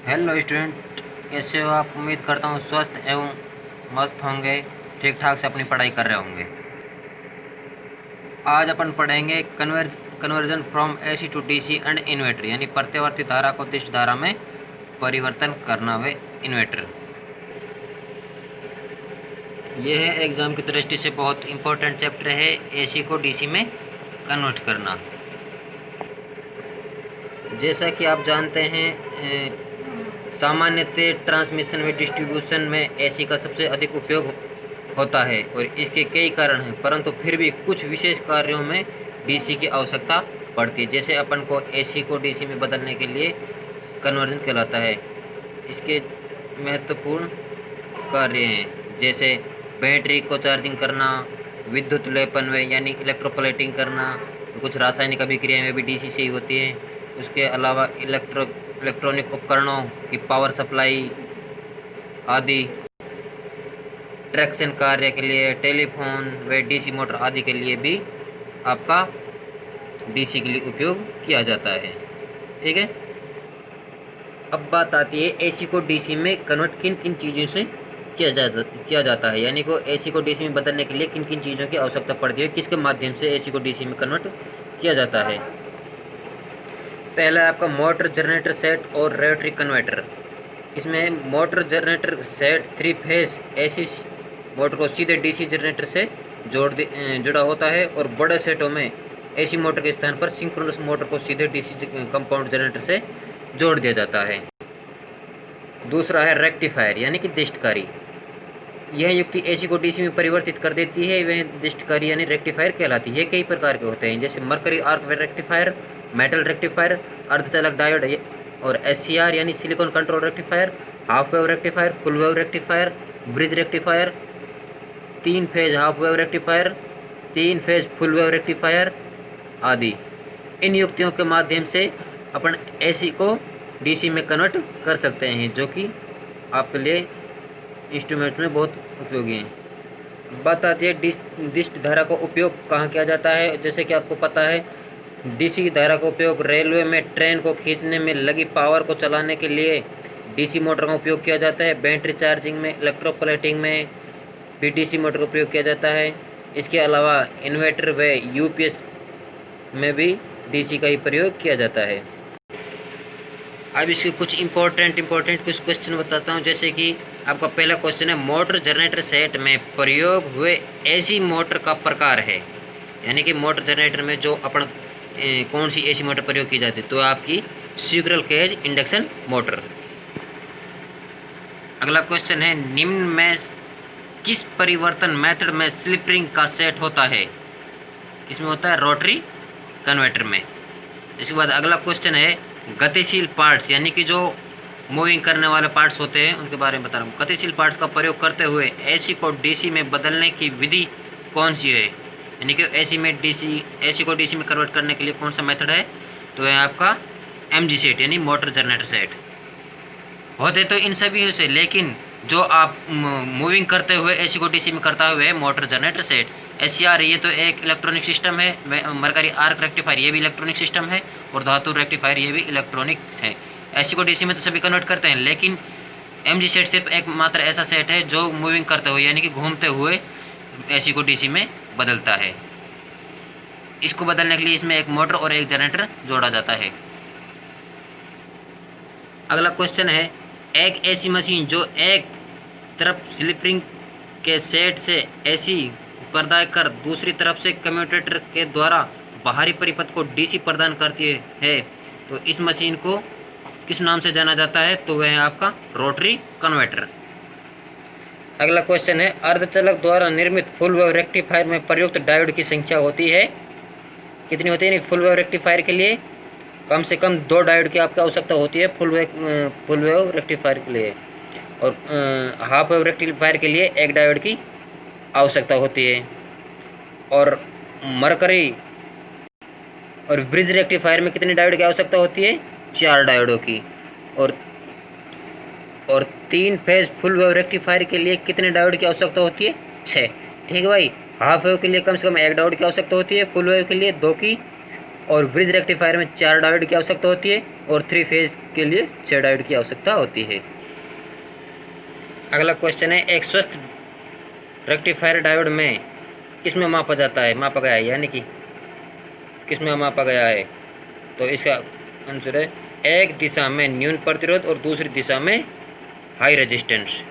Hello student, कैसे हो आप? उम्मीद करता हूँ स्वस्थ एवं मस्त होंगे, ठीक ठाक से अपनी पढ़ाई कर रहे होंगे। आज अपन पढ़ेंगे conversion from AC to DC and inverter, यानी प्रत्यावर्ती धारा को दिष्ट धारा में परिवर्तन करना व इन्वर्टर। यह है एग्ज़ाम की दृष्टि से बहुत इम्पोर्टेंट चैप्टर है, एसी को डीसी में कन्वर्ट करना। जैसा कि आप जानते हैं, सामान्यतः ट्रांसमिशन व डिस्ट्रीब्यूशन में एसी का सबसे अधिक उपयोग होता है और इसके कई कारण हैं, परंतु फिर भी कुछ विशेष कार्यों में डीसी की आवश्यकता पड़ती है। जैसे अपन को एसी को डीसी में बदलने के लिए कन्वर्जन कहलाता है। इसके महत्वपूर्ण कार्य हैं, जैसे बैटरी को चार्जिंग करना, विद्युत लेपन व यानी इलेक्ट्रोप्लेटिंग करना, कुछ रासायनिक अभिक्रियाएं वे भी डीसी से ही होती हैं। उसके अलावा इलेक्ट्रॉनिक उपकरणों की पावर सप्लाई आदि, ट्रैक्शन कार्य के लिए टेलीफोन व डीसी मोटर आदि के लिए भी आपका डीसी के लिए उपयोग किया जाता है। ठीक है, अब बात आती है एसी को डीसी में कन्वर्ट किन किन चीज़ों से किया जाता है, यानी को एसी को डीसी में बदलने के लिए किन किन चीज़ों की आवश्यकता पड़ती है, किसके माध्यम से एसी को डीसी में कन्वर्ट किया जाता है। पहला है आपका मोटर जनरेटर सेट और रोटरी कन्वर्टर। इसमें motor generator set 3 phase AC motor को सीधे डीसी जनरेटर से जुड़ा होता है और बड़े सेटों में एसी मोटर के स्थान पर सिंक्रोनस मोटर को सीधे डीसी कंपाउंड जनरेटर से जोड़ दिया जाता है। दूसरा है रेक्टिफायर यानी कि दिष्टकारी। यह युक्ति एसी को डीसी में परिवर्तित कर देती है, वह दिष्टकारी यानी रेक्टिफायर कहलाती है। कई प्रकार के होते हैं, जैसे mercury arc rectifier, metal rectifier, अर्धचालक डायोड और एससीआर यानी silicon control rectifier, half wave rectifier, full wave rectifier, bridge rectifier, 3 phase half wave rectifier, 3 phase full wave rectifier आदि। इन युक्तियों के माध्यम से अपन एसी को डीसी में कन्वर्ट कर सकते हैं, जो कि आपके लिए इंस्ट्रूमेंट में बहुत उपयोगी हैं। बात आती है डिस्ट धारा का उपयोग कहाँ किया जाता है। जैसे कि आपको पता है, डीसी धारा का उपयोग रेलवे में ट्रेन को खींचने में लगी पावर को चलाने के लिए डीसी मोटर का उपयोग किया जाता है। बैटरी चार्जिंग में, इलेक्ट्रोप्लेटिंग में भी डीसी मोटर का उपयोग किया जाता है। इसके अलावा इन्वर्टर व यूपीएस में भी डीसी का ही प्रयोग किया जाता है। अब इसके कुछ इम्पोर्टेंट कुछ क्वेश्चन बताता हूँ। जैसे कि आपका पहला क्वेश्चन है, मोटर जनरेटर सेट में प्रयोग हुए एसी मोटर का प्रकार है, यानी कि मोटर जनरेटर में जो अपन कौन सी एसी मोटर प्रयोग की जाती है, तो आपकी स्क्विरल केज इंडक्शन मोटर। अगला क्वेश्चन है, निम्न में किस परिवर्तन मेथड में स्लिप रिंग का सेट होता है? इसमें होता है रोटरी कन्वर्टर में। इसके बाद अगला क्वेश्चन है, गतिशील पार्ट्स यानी कि जो मूविंग करने वाले पार्ट्स होते हैं उनके बारे में बता रहा हूँ। गतिशील पार्ट्स का प्रयोग करते हुए एसी को डीसी में बदलने की विधि कौन सी है, यानी कि एसी को डीसी में कन्वर्ट करने के लिए कौन सा मेथड है, तो है आपका एमजी सेट यानी मोटर जनरेटर सेट। होते तो इन सभी से, लेकिन जो आप मूविंग करते हुए एसी को डीसी में करता हुआ है मोटर जनरेटर सेट। एससीआर ये तो एक इलेक्ट्रॉनिक सिस्टम है, मरकरी आर्क रेक्टिफायर ये भी इलेक्ट्रॉनिक सिस्टम है और धातु रेक्टिफायर ये भी इलेक्ट्रॉनिक है। एसी को डीसी में तो सभी कन्वर्ट करते हैं, लेकिन एमजी सेट सिर्फ एक मात्र ऐसा सेट है जो मूविंग करते हुए यानी कि घूमते हुए एसी को डीसी में बदलता है। इसको बदलने के लिए इसमें एक मोटर और एक जनरेटर जोड़ा जाता है। अगला क्वेश्चन है, एक ऐसी मशीन जो एक तरफ स्लिप रिंग के सेट से एसी प्रदान कर दूसरी तरफ से कम्यूटेटर के द्वारा बाहरी परिपथ को डीसी प्रदान करती है, तो इस मशीन को किस नाम से जाना जाता है, तो वह है आपका रोटरी कन्वर्टर। अगला क्वेश्चन है, अर्धचालक द्वारा निर्मित फुल वेव रेक्टिफायर में प्रयुक्त डायोड की संख्या होती है, कितनी होती है? फुल वेव रेक्टिफायर के लिए कम से कम 2 डायोड की आपकी आवश्यकता होती है फुल वेव रेक्टिफायर के लिए, और हाफ वेव रेक्टिफायर के लिए 1 डायोड की आवश्यकता होती है। और मरकरी और ब्रिज रेक्टिफायर में कितने डायोड की आवश्यकता होती है? 4 डायोडों की। और 3 फेज फुल वेव रेक्टिफायर के लिए कितने डायोड की आवश्यकता होती है? 6। ठीक है भाई। हाफ वेव के लिए कम से कम 1 डायोड की आवश्यकता होती है, फुल वेव के लिए 2 की, और ब्रिज रेक्टिफायर में 4 डायोड की आवश्यकता होती है। और 3 फेज के लिए 6 डायोड की आवश्यकता होती है। अगला क्वेश्चन है, एक स्वस्थ रेक्टिफायर डायोड में किसमें मापा जाता है, मापा गया है, यानी कि किसमें मापा गया है? तो इसका आंसर है एक दिशा में न्यून प्रतिरोध और दूसरी दिशा में हाई रेजिस्टेंस।